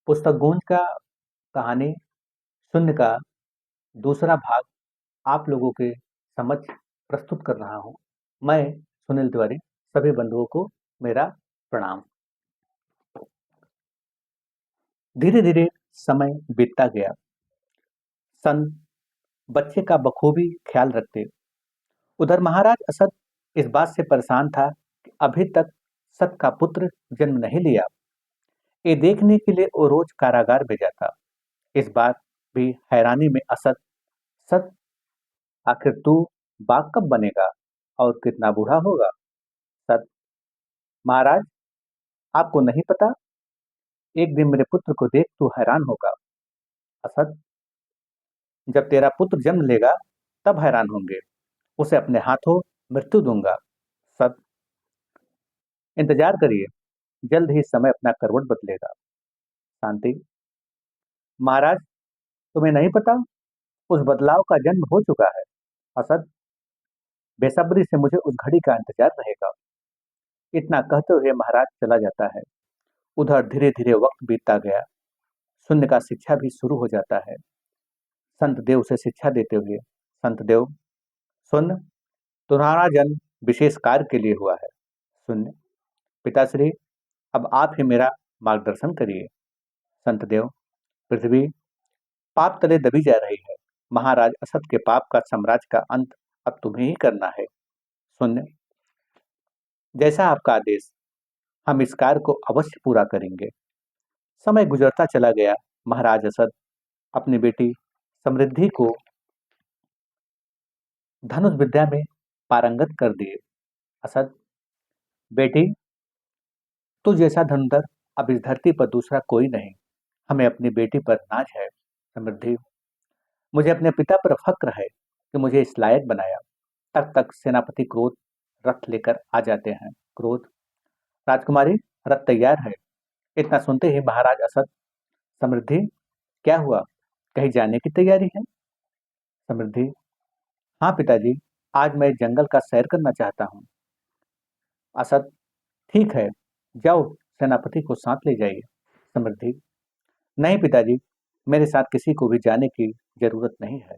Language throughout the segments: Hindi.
पुस्तक गूंज का कहानी शून्य का दूसरा भाग आप लोगों के समक्ष प्रस्तुत कर रहा हूँ। मैं सुनील तिवारी। सभी बंधुओं को मेरा प्रणाम। धीरे धीरे समय बीतता गया। संत बच्चे का बखूबी ख्याल रखते। उधर महाराज असद इस बात से परेशान था कि अभी तक सत का पुत्र जन्म नहीं लिया। ये देखने के लिए वो रोज कारागार भेजा था। इस बार भी हैरानी में असद, सत आखिर तू बाघ कब बनेगा और कितना बूढ़ा होगा? सत: महाराज, आपको नहीं पता, एक दिन मेरे पुत्र को देख तू हैरान होगा। असद: जब तेरा पुत्र जन्म लेगा तब हैरान होंगे, उसे अपने हाथों मृत्यु दूंगा। सत: इंतजार करिए, जल्द ही समय अपना करवट बदलेगा। शांति। महाराज, तुम्हें नहीं पता, उस बदलाव का जन्म हो चुका है। असद: बेसब्री से मुझे उस घड़ी का इंतजार रहेगा। इतना कहते हुए महाराज चला जाता है। उधर धीरे धीरे वक्त बीतता गया। शून्य का शिक्षा भी शुरू हो जाता है। संत देव उसे शिक्षा देते हुए: संत देव, सुन, तुम्हारा जन्म विशेष कार्य के लिए हुआ है। शून्य: पिताश्री, अब आप ही मेरा मार्गदर्शन करिए। संत देव: पृथ्वी पाप तले दबी जा रही है। महाराज असत के पाप का साम्राज्य का अंत अब तुम्हें ही करना है। शून्य: जैसा आपका आदेश, हम इस कार्य को अवश्य पूरा करेंगे। समय गुजरता चला गया। महाराज असद अपनी बेटी समृद्धि को धनुष विद्या में पारंगत कर दिए। असद: बेटी, तू जैसा धनुधर अब इस धरती पर दूसरा कोई नहीं। हमें अपनी बेटी पर नाज है। समृद्धि: मुझे अपने पिता पर फक्र है कि मुझे इस लायक बनाया। तक तक सेनापति क्रोध रथ लेकर आ जाते हैं। क्रोध: राजकुमारी, रथ तैयार है। इतना सुनते ही महाराज असद: समृद्धि, क्या हुआ, कहीं जाने की तैयारी है? समृद्धि: हाँ पिताजी, आज मैं जंगल का सैर करना चाहता हूँ। असद: ठीक है, जाओ सेनापति को साथ ले जाइए। समृद्धि: नहीं पिताजी, मेरे साथ किसी को भी जाने की जरूरत नहीं है।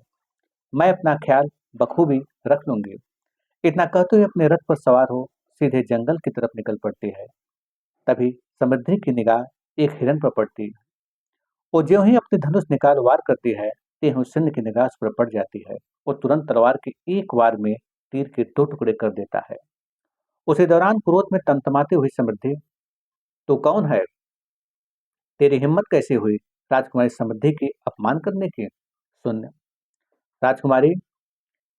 मैं अपना ख्याल बखूबी रख लूंगी। इतना कहते हुए अपने रथ पर सवार हो सीधे जंगल की तरफ निकल पड़ती है। तभी समृद्धि की निगाह एक हिरन पर पड़ती है। वो ज्यों ही अपने धनुष निकाल वार करती है, त्यों शून्य की निगाह उस पर पड़ जाती है। वो तुरंत तलवार के एक वार में तीर के दो टुकड़े कर देता है। उसी दौरान क्रोध में तमतमाती हुई समृद्धि: तू कौन है? तेरी हिम्मत कैसे हुई राजकुमारी समृद्धि की अपमान करने की? शून्य: राजकुमारी,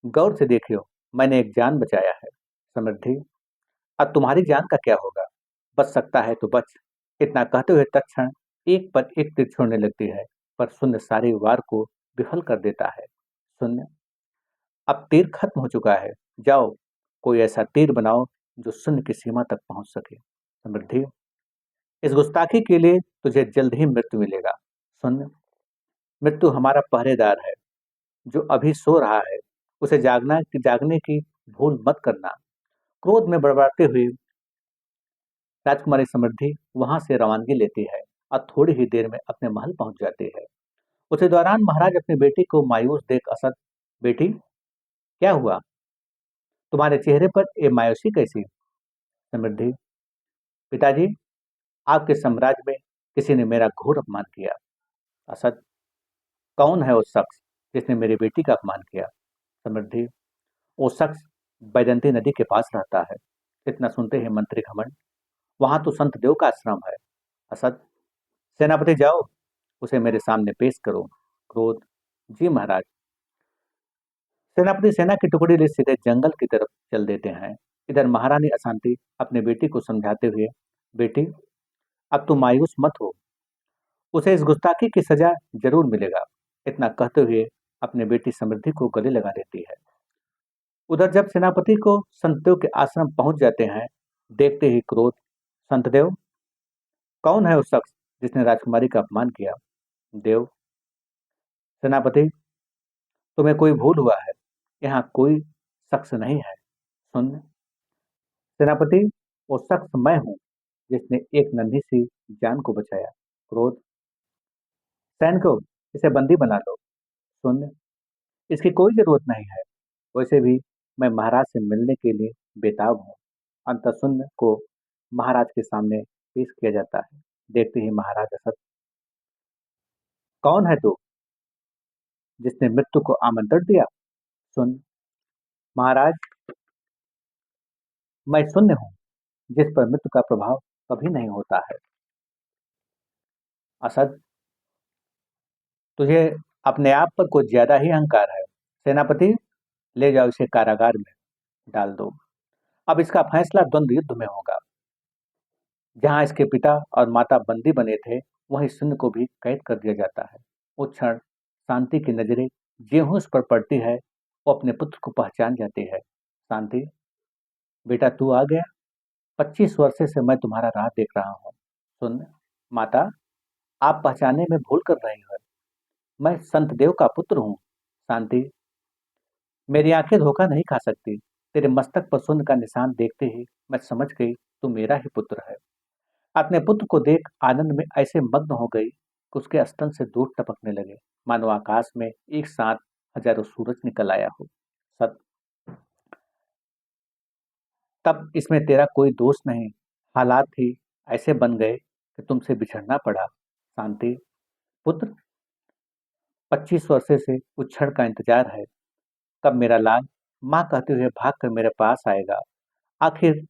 गौर से देखियो, मैंने एक जान बचाया है। समृद्धि: अब तुम्हारी जान का क्या होगा? बच सकता है तो बच। इतना कहते हुए तत्क्षण एक पर एक तीर छोड़ने लगती है, पर शून्य सारे वार को विफल कर देता है। शून्य: अब तीर खत्म हो चुका है, जाओ कोई ऐसा तीर बनाओ जो शून्य की सीमा तक पहुंच सके। समृद्धि: इस गुस्ताखी के लिए तुझे जल्द ही मृत्यु मिलेगा। शून्य: मृत्यु हमारा पहरेदार है, जो अभी सो रहा है, उसे जागने की भूल मत करना। क्रोध में बड़बड़ाते हुए राजकुमारी समृद्धि वहां से रवानगी लेती है और थोड़ी ही देर में अपने महल पहुंच जाती है। उसी दौरान महाराज अपनी बेटी को मायूस देख असद: बेटी, क्या हुआ, तुम्हारे चेहरे पर ये मायूसी कैसी? समृद्धि: पिताजी, आपके साम्राज्य में किसी ने मेरा घोर अपमान किया। असद: कौन है वो शख्स जिसने मेरी बेटी का अपमान किया? समृद्धि: वो शख्स बैजंती नदी के पास रहता है। इतना सुनते ही मंत्री घमंड: वहां तो संत देव का आश्रम है। असद: सेनापति जाओ, उसे मेरे सामने पेश करो। क्रोध: जी महाराज। सेनापति सेना की टुकड़ी ले सीधे जंगल की तरफ चल देते हैं। इधर महारानी अशांति अपनी बेटी को समझाते हुए: बेटी, अब तुम मायूस मत हो, उसे इस गुस्ताखी की सजा जरूर मिलेगा। इतना कहते हुए अपनी बेटी समृद्धि को गले लगा देती है। उधर जब सेनापति को संतदेव के आश्रम पहुंच जाते हैं, देखते ही क्रोध: संतदेव, कौन है उस शख्स जिसने राजकुमारी का अपमान किया? देव: सेनापति, तुम्हें कोई भूल हुआ है, यहाँ कोई शख्स नहीं है। सुन सेनापति, वो शख्स मैं हूँ जिसने एक नन्ही सी जान को बचाया। क्रोध: सैनिकों, इसे बंदी बना लो। शून्य, इसकी कोई जरूरत नहीं है। वैसे भी मैं महाराज से मिलने के लिए बेताब हूँ। अंत शून्य को महाराज के सामने पेश किया जाता है। देखते ही महाराज असद, कौन है तू जिसने मृत्यु को आमंत्रण दिया? सुन महाराज, मैं शून्य हूँ जिस पर मृत्यु का प्रभाव कभी नहीं होता है। असद, तुझे अपने आप पर कुछ ज्यादा ही अहंकार है। सेनापति, ले जाओ इसे कारागार में डाल दो। अब इसका फैसला द्वंद्व युद्ध में होगा। जहां इसके पिता और माता बंदी बने थे, वहीं शून्य को भी कैद कर दिया जाता है। उस क्षण शांति की नजरें ज्यों उस पर पड़ती है, वो अपने पुत्र को पहचान जाती है। शांति, बेटा तू आ गया। 25 वर्षों से मैं तुम्हारा राह देख रहा हूँ। शून्य, माता, आप पहचानने में भूल कर रही हो। मैं संत देव का पुत्र हूँ। शांति, मेरी आंखें धोखा नहीं खा सकती। तेरे मस्तक पर शून्य का निशान देखते ही मैं समझ गई तू मेरा ही पुत्र है। अपने पुत्र को देख आनंद में ऐसे मग्न हो गई कि उसके स्तन से दूध टपकने लगे, मानो आकाश में एक साथ हजारों सूरज निकल आया हो। सत, तब इसमें तेरा कोई दोष नहीं। हालात ही ऐसे बन गए कि तुमसे बिछड़ना पड़ा। शांति, पुत्र, 25 वर्षों से उस क्षण का इंतजार है, कब मेरा लाल माँ कहते हुए भाग कर मेरे पास आएगा। आखिर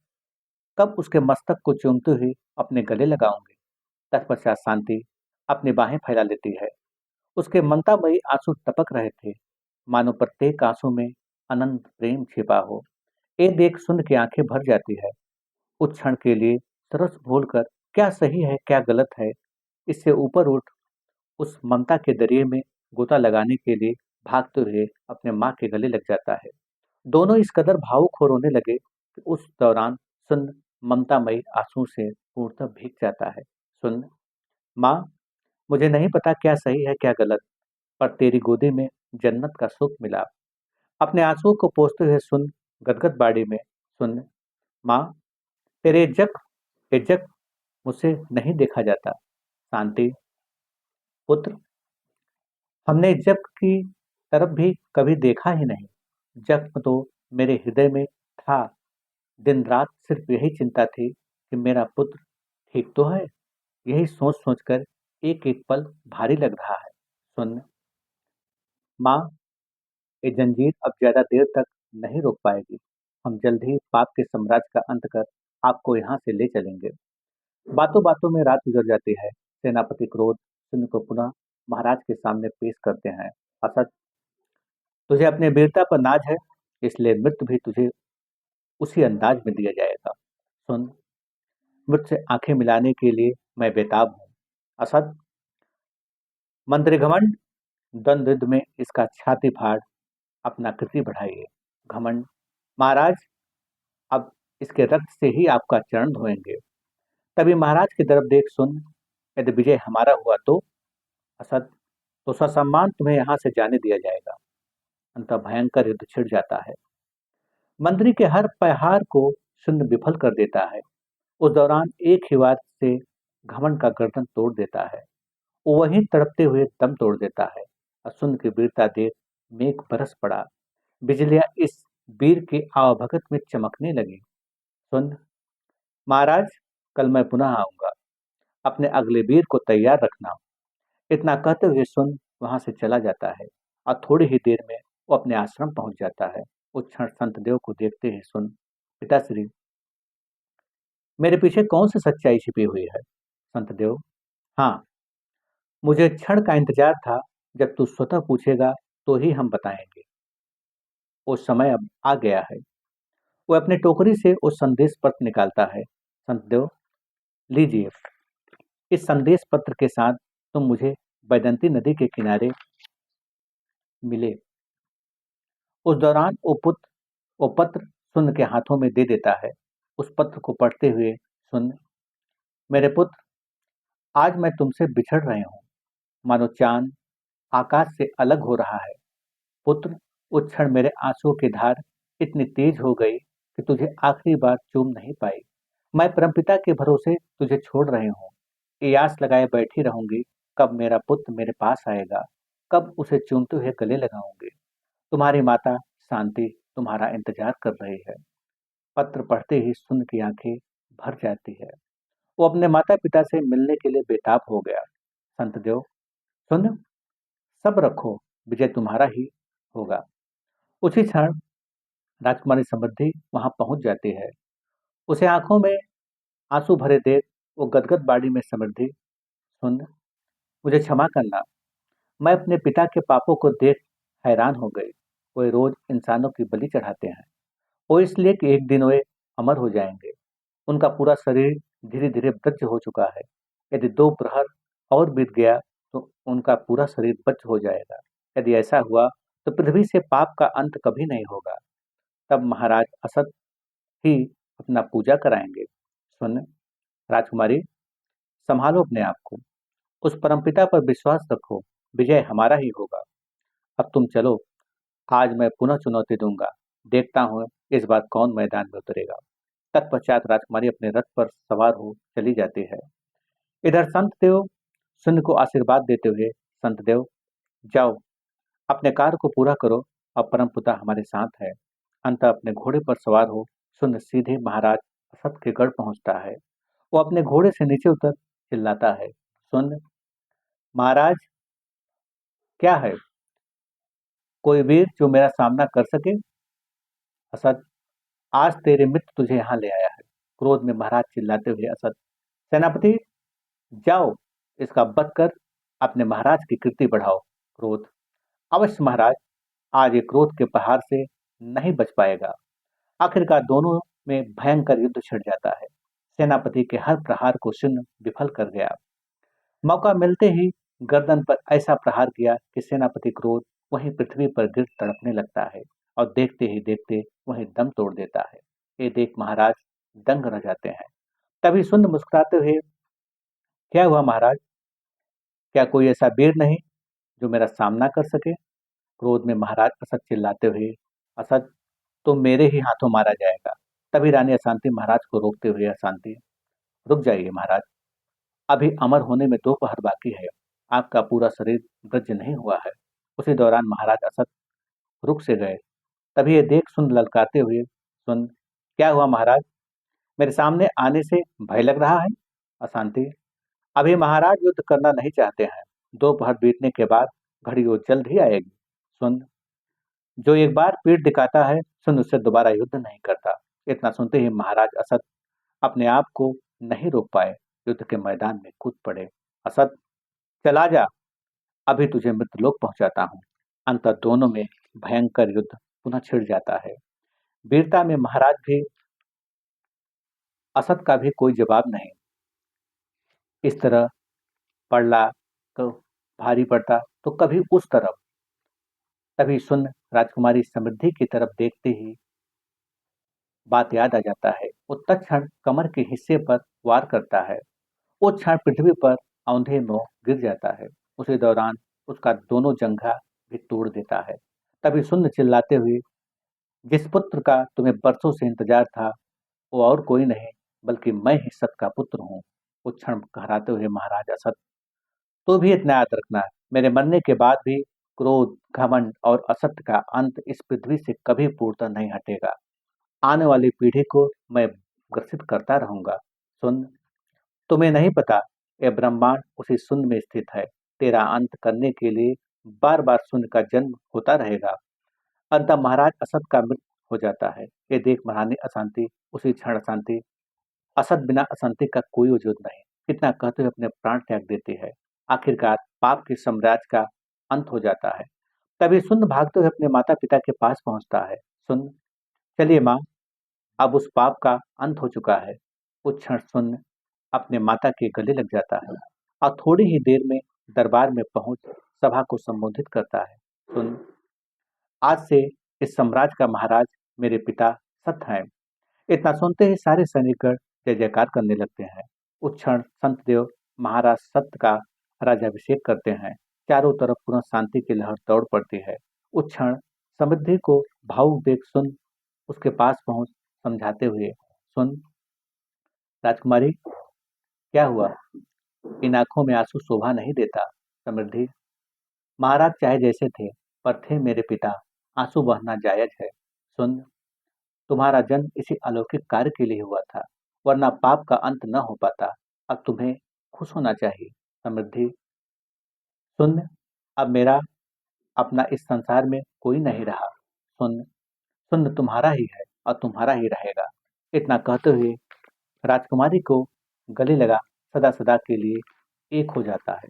कब उसके मस्तक को चूमते हुए अपने गले लगाऊंगी। तत्पश्चात शांति अपनी बाहें फैला लेती है। उसके ममतामयी आंसू टपक रहे थे, मानो प्रत्येक आंसू में अनंत प्रेम छिपा हो। ये देख सुन की आंखें भर जाती है। कुछ क्षण के लिए तरस भूलकर क्या सही है क्या गलत है, इससे ऊपर उठ उस ममता के दरिये में गोता लगाने के लिए भागते हुए अपने माँ के गले लग जाता है। दोनों इस कदर भावुक हो रोने लगे कि उस दौरान सुन ममतामयी आंसू से पूर्णतः भीग जाता है। सुन माँ, मुझे नहीं पता क्या सही है क्या गलत, पर तेरी गोदी में जन्नत का सुख मिला। अपने आंसुओं को पोंछते हुए सुन गदगद बाड़ी में, सुन माँ, तेरे इज्जत मुझसे नहीं देखा जाता। शांति, पुत्र, हमने जख्म की तरफ भी कभी देखा ही नहीं। जख्म तो मेरे हृदय में था। दिन रात सिर्फ यही चिंता थी कि मेरा पुत्र ठीक तो है। यही सोच सोचकर एक एक पल भारी लग रहा है। सुन माँ, ये जंजीर अब ज्यादा देर तक नहीं रोक पाएगी। हम जल्द ही पाप के साम्राज्य का अंत कर आपको यहाँ से ले चलेंगे। बातों बातों में रात गुजर जाती है। सेनापति क्रोध शून्य को पुनः महाराज के सामने पेश करते हैं। असद, तुझे अपने वीरता पर नाज है, इसलिए मृत्यु भी तुझे उसी अंदाज में दिया जाएगा। सुन, मृत्यु से आंखें मिलाने के लिए मैं बेताब हूँ। असद, मंत्री घमंड, द्वंद्व युद्ध में इसका छाती फाड़ अपना कृति बढ़ाइए। घमंड, महाराज, अब इसके रक्त से ही आपका चरण धोएंगे। तभी महाराज की तरफ देख सुन, यदि विजय हमारा हुआ तो? असद, तो ससम्मान तुम्हें यहाँ से जाने दिया जाएगा। अंत भयंकर युद्ध छिड़ जाता है। मंत्री के हर प्रहार को शून्य विफल कर देता है। उस दौरान एक ही वार से घमंड का गर्दन तोड़ देता है। वो वहीं तड़पते हुए दम तोड़ देता है। और शून्य की वीरता देख मेघ बरस पड़ा। बिजलियां इस वीर के आवभगत में चमकने लगी। सुन महाराज, कल मैं पुनः आऊंगा। अपने अगले वीर को तैयार रखना। इतना कहते हुए सुन वहां से चला जाता है। और थोड़ी ही देर में वो अपने आश्रम पहुंच जाता है। उस क्षण संत देव को देखते ही सुन, पिताश्री, मेरे पीछे कौन सी सच्चाई छिपी हुई है? संत देव, हाँ, मुझे क्षण का इंतजार था जब तू स्वतः पूछेगा, तो ही हम बताएंगे। वो समय अब आ गया है। वो अपने टोकरी से उस संदेश पत्र निकालता है। संत देव, लीजिए, इस संदेश पत्र के साथ तुम मुझे बैदंती नदी के किनारे मिले। उस दौरान वो पत्र सुन के हाथों में दे देता है। उस पत्र को पढ़ते हुए सुन, मेरे पुत्र, आज मैं तुमसे बिछड़ रहे हूँ, मानो चांद आकाश से अलग हो रहा है। पुत्र, उस क्षण मेरे आंसुओं की धार इतनी तेज हो गई कि तुझे आखिरी बार चूम नहीं पाई। मैं परमपिता के भरोसे तुझे छोड़ रही हूँ। ये आस लगाए बैठी रहूंगी कब मेरा पुत्र मेरे पास आएगा, कब उसे चूमते हुए गले लगाऊंगी। तुम्हारी माता शांति तुम्हारा इंतजार कर रही है। पत्र पढ़ते ही सुन की आंखें भर जाती है। वो अपने माता पिता से मिलने के लिए बेताब हो गया। संतदेव, सुन, सब रखो, विजय तुम्हारा ही होगा। उसी क्षण राजकुमारी समृद्धि वहां पहुंच जाती है। उसे आंखों में आंसू भरे देख वो गदगद बाड़ी में, समृद्धि, सुन, मुझे क्षमा करना। मैं अपने पिता के पापों को देख हैरान हो गई। वे रोज इंसानों की बलि चढ़ाते हैं, वो इसलिए कि एक दिन वे अमर हो जाएंगे। उनका पूरा शरीर धीरे धीरे वृक्ष हो चुका है। यदि 2 प्रहर और बीत गया तो उनका पूरा शरीर वृक्ष हो जाएगा। यदि ऐसा हुआ तो पृथ्वी से पाप का अंत कभी नहीं होगा। तब महाराज असत ही अपना पूजा कराएंगे। सुन राजकुमारी, संभालो अपने आप को। उस परमपिता पर विश्वास रखो, विजय हमारा ही होगा। अब तुम चलो, आज मैं पुनः चुनौती दूंगा। देखता हूँ इस बार कौन मैदान में उतरेगा। तत्पश्चात राजकुमारी अपने रथ पर सवार हो चली जाती है। इधर संतदेव शून्य को आशीर्वाद देते हुए, संतदेव, जाओ, अपने कार्य को पूरा करो, अब परम पिता हमारे साथ है। अंत अपने घोड़े पर सवार हो शून्य सीधे महाराज असत के गढ़ पहुंचता है। वो अपने घोड़े से नीचे उतर चिल्लाता है, सुन महाराज, क्या है? कोई वीर जो मेरा सामना कर सके? असद, आज तेरे मित्र तुझे यहाँ ले आया है। क्रोध में महाराज चिल्लाते हुए, असद, सेनापति, जाओ, इसका वध कर अपने महाराज की कीर्ति बढ़ाओ। क्रोध, अवश्य महाराज, आज ये क्रोध के प्रहार से नहीं बच पाएगा। आखिरकार दोनों में भयंकर युद्ध छिड़ जाता है। सेनापति के हर प्रहार को शून्य विफल कर गया। मौका मिलते ही गर्दन पर ऐसा प्रहार किया कि सेनापति क्रोध वहीं पृथ्वी पर गिर तड़पने लगता है और देखते ही देखते वहीं दम तोड़ देता है। ये देख महाराज दंग रह जाते हैं। तभी शून्य मुस्कुराते हुए, क्या हुआ महाराज? क्या कोई ऐसा वीर नहीं जो मेरा सामना कर सके? क्रोध में महाराज असद चिल्लाते हुए, असद, तो मेरे ही हाथों मारा जाएगा। तभी रानी अशांति महाराज को रोकते हुए, अशांति, रुक जाइए महाराज, अभी अमर होने में 2 पहर बाकी है। आपका पूरा शरीर वृज नहीं हुआ है। उसी दौरान महाराज असद रुक से गए। तभी ये देख सुन ललकारते हुए, सुन, क्या हुआ महाराज? मेरे सामने आने से भय लग रहा है? अशांति, अभी महाराज युद्ध करना नहीं चाहते हैं। 2 पहर बीतने के बाद घड़ी वो जल्द ही आएगी। सुन, जो एक बार पीठ दिखाता है सुन उससे दोबारा युद्ध नहीं करता। इतना सुनते ही महाराज असद अपने आप को नहीं रोक पाए, युद्ध के मैदान में कूद पड़े। असद, चला जा, अभी तुझे मृत्युलोक पहुंचाता हूँ। अंत दोनों में भयंकर युद्ध पुनः छिड़ जाता है। वीरता में महाराज भी, असद का भी कोई जवाब नहीं। इस तरह पड़ला तो भारी पड़ता तो कभी उस तरफ। तभी सुन राजकुमारी समृद्धि की तरफ देखते ही बात याद आ जाता है। वो तत्क्षण कमर के हिस्से पर वार करता है। वो क्षण पृथ्वी पर औंधे मुंह गिर जाता है। उसी दौरान उसका दोनों जंघा भी तोड़ देता है। तभी सुन चिल्लाते हुए, जिस पुत्र का तुम्हें बरसों से इंतजार था वो और कोई नहीं बल्कि मैं ही सत का पुत्र हूँ। उस क्षण कहराते हुए, महाराज असत, तो भी इतना याद रखना, मेरे मरने के बाद भी क्रोध, घमंड और असत्य का अंत इस पृथ्वी से कभी पूर्णतः नहीं हटेगा। आने वाली पीढ़ी को मैं ग्रसित करता रहूंगा। सुन, तुम्हें नहीं पता, यह ब्रह्मांड उसी शून्य में स्थित है। तेरा अंत करने के लिए बार बार शून्य का जन्म होता रहेगा। अंततः महाराज असत का मृत्यु हो जाता है। ये देख महारानी अशांति उसी क्षण, अशांति, असत बिना अशांति का कोई वजूद नहीं, इतना कहते हुए अपने प्राण त्याग देती है। आखिरकार पाप के साम्राज्य का अंत हो जाता है। तभी सुन भागते हुए अपने माता पिता के पास पहुंचता है। सुन, चलिए माँ, अब उस पाप का अंत हो चुका है। उस क्षण सुन अपने माता के गले लग जाता है और थोड़ी ही देर में दरबार में पहुंच सभा को संबोधित करता है। सुन, आज से इस साम्राज्य का महाराज मेरे पिता सत्य हैं। इतना सुनते ही सारे सैनिकगण जय जयकार करने लगते हैं। उस क्षण संतदेव महाराज सत्य का राज्याभिषेक करते हैं। चारों तरफ पुनः शांति की लहर दौड़ पड़ती है। उस क्षण समृद्धि को भावुक देख सुन उसके पास पहुंच समझाते हुए, सुन राजकुमारी, क्या हुआ? इन आंखों में आंसू शोभा नहीं देता। समृद्धि, महाराज चाहे जैसे थे, पर थे मेरे पिता, आंसू बहना जायज है। सुन, तुम्हारा जन्म इसी अलौकिक कार्य के लिए हुआ था, वरना पाप का अंत न हो पाता। अब तुम्हें खुश होना चाहिए। समृद्धि, सुन, अब मेरा अपना इस संसार में कोई नहीं रहा। सुन, सुन तुम्हारा ही है और तुम्हारा ही रहेगा। इतना कहते हुए राजकुमारी को गले लगा सदा सदा के लिए एक हो जाता है।